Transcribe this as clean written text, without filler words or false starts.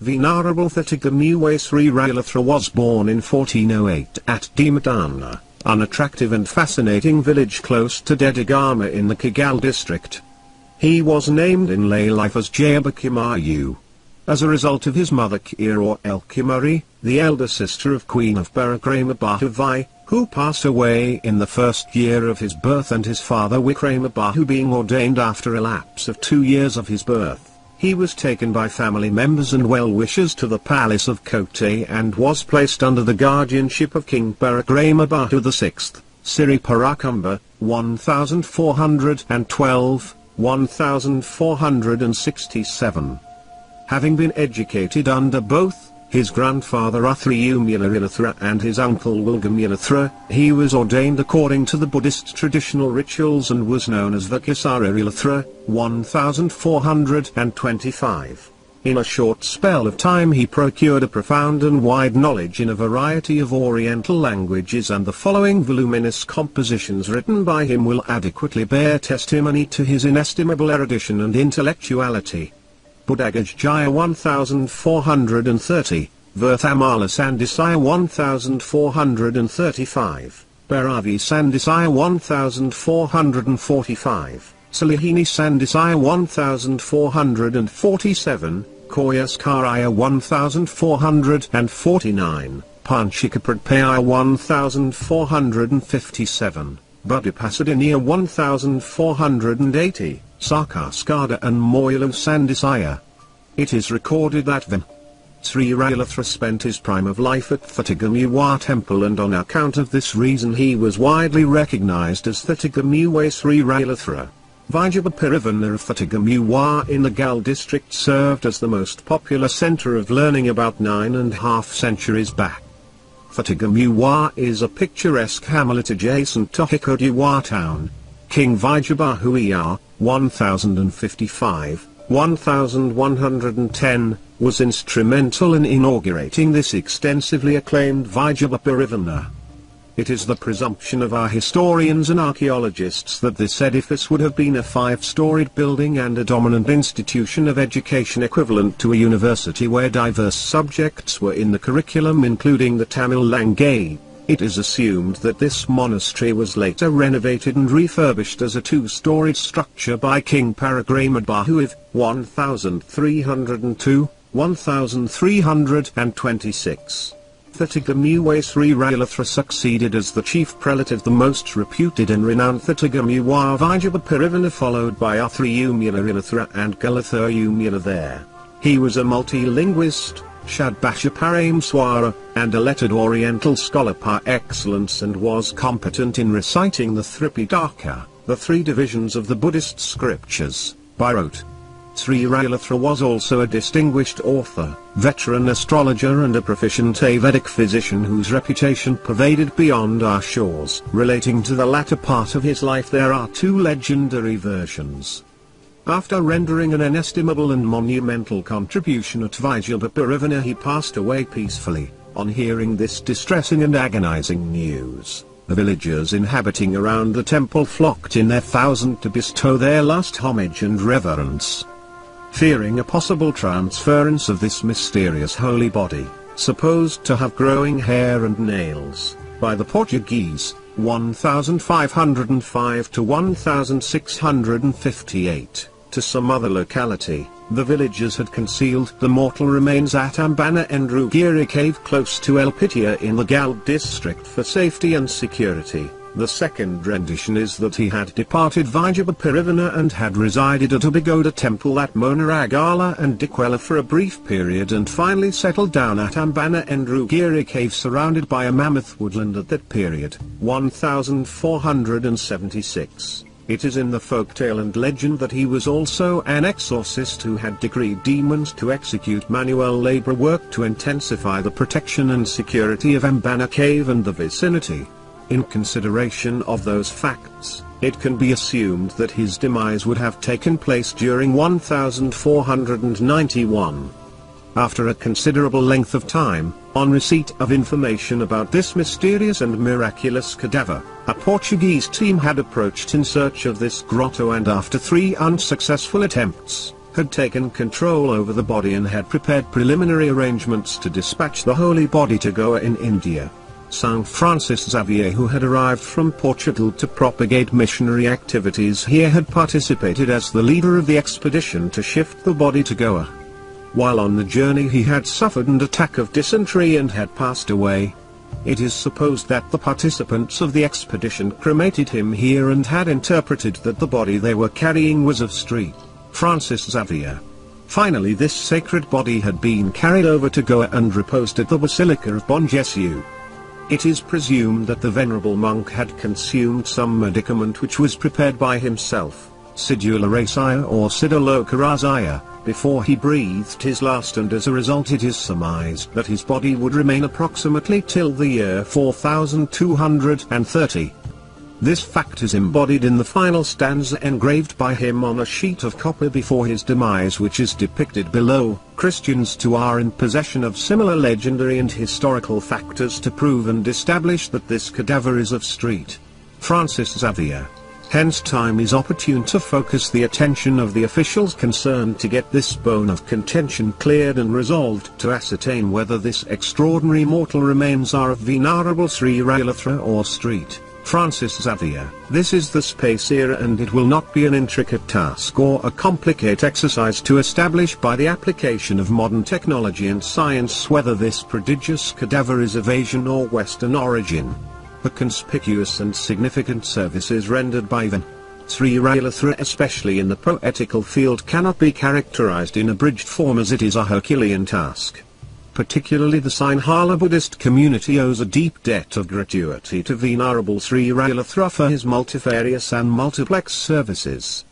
Venerable Thotagamuwe Sri Rahula was born in 1408 at Dimatana, an attractive and fascinating village close to Dedegama in the Kigali district. He was named in lay life as Jayabakimayu, as a result of his mother Kira Elkimari, the elder sister of Queen of Paragramabahu, who passed away in the first year of his birth, and his father Wikramabahu being ordained after a lapse of 2 years of his birth. He was taken by family members and well-wishers to the palace of Kote and was placed under the guardianship of King Paragramabahu VI, Siri Parakumba, 1412-1467. Having been educated under both his grandfather Uthriumularilithra and his uncle Wilgamulathra, he was ordained according to the Buddhist traditional rituals and was known as Vakasararilithra, 1425. In a short spell of time he procured a profound and wide knowledge in a variety of Oriental languages, and the following voluminous compositions written by him will adequately bear testimony to his inestimable erudition and intellectuality. Buddhagaj Jaya 1430, Virthamala Sandisaya 1435, Bhairavi Sandisaya 1445, Salihini Sandisaya 1447, Koyaskaraya 1449, Panchikapradpaya 1457, Buddhapasadiniya 1480. Sarkaskada and Moilam Sandisaya. It is recorded that Ven Sri Rahula spent his prime of life at Thotagamuwe temple, and on account of this reason he was widely recognized as Thotagamuwe Sri Rahula. Vijayapurivana of Thotagamuwe in the Gal district served as the most popular center of learning about 9.5 centuries back. Thotagamuwe is a picturesque hamlet adjacent to Hikoduwa town. King Vijayabahu 1055-1110, was instrumental in inaugurating this extensively acclaimed Vijayapurivana. It is the presumption of our historians and archaeologists that this edifice would have been a 5-storied building and a dominant institution of education equivalent to a university where diverse subjects were in the curriculum, including the Tamil language. It is assumed that this monastery was later renovated and refurbished as a 2-storied structure by King Paragramabahu of 1326. Thotagamuwe Sri Rahula succeeded as the chief prelate of the most reputed and renowned Thotagamuwe Vijayapurivana, followed by Uthriumularilithra and Galathurumula there. He was a multi-linguist, Shadbasha Parameswara, and a lettered Oriental scholar par excellence, and was competent in reciting the Tripitaka, the 3 divisions of the Buddhist scriptures, by rote. Sri Rahula was also a distinguished author, veteran astrologer and a proficient Vedic physician whose reputation pervaded beyond our shores. Relating to the latter part of his life there are 2 legendary versions. After rendering an inestimable and monumental contribution at Vijayapurivana, he passed away peacefully. On hearing this distressing and agonizing news, the villagers inhabiting around the temple flocked in their thousands to bestow their last homage and reverence. Fearing a possible transference of this mysterious holy body, supposed to have growing hair and nails, by the Portuguese, 1505 to 1658, to some other locality, the villagers had concealed the mortal remains at Ambana Ndrugiri cave close to El Pitia in the Gal district for safety and security. The second rendition is that he had departed Vijayapurivana and had resided at Ubigoda temple at Monaragala and Dikwela for a brief period, and finally settled down at Ambana Ndrugiri cave surrounded by a mammoth woodland at that period, 1476. It is in the folktale and legend that he was also an exorcist who had decreed demons to execute manual labor work to intensify the protection and security of Ambana cave and the vicinity. In consideration of those facts, it can be assumed that his demise would have taken place during 1491. After a considerable length of time, on receipt of information about this mysterious and miraculous cadaver, a Portuguese team had approached in search of this grotto, and after 3 unsuccessful attempts, had taken control over the body and had prepared preliminary arrangements to dispatch the holy body to Goa in India. Saint Francis Xavier, who had arrived from Portugal to propagate missionary activities here, had participated as the leader of the expedition to shift the body to Goa. While on the journey he had suffered an attack of dysentery and had passed away. It is supposed that the participants of the expedition cremated him here and had interpreted that the body they were carrying was of St. Francis Xavier. Finally, this sacred body had been carried over to Goa and reposed at the Basilica of Bon Jesus. It is presumed that the venerable monk had consumed some medicament which was prepared by himself, Sidularaceae or Sidalocarazia, before he breathed his last, and as a result it is surmised that his body would remain approximately till the year 4230. This fact is embodied in the final stanza engraved by him on a sheet of copper before his demise, which is depicted below. Christians too are in possession of similar legendary and historical factors to prove and establish that this cadaver is of St. Francis Xavier. Hence time is opportune to focus the attention of the officials concerned to get this bone of contention cleared and resolved to ascertain whether this extraordinary mortal remains are of Venerable Sri Rahula or St. Francis Xavier. This is the space era, and it will not be an intricate task or a complicated exercise to establish by the application of modern technology and science whether this prodigious cadaver is of Asian or Western origin. The conspicuous and significant services rendered by Ven Sri Rahula, especially in the poetical field, cannot be characterized in abridged form, as it is a Herculean task. Particularly the Sinhala Buddhist community owes a deep debt of gratuity to Venerable Sri Rahula for his multifarious and multiplex services.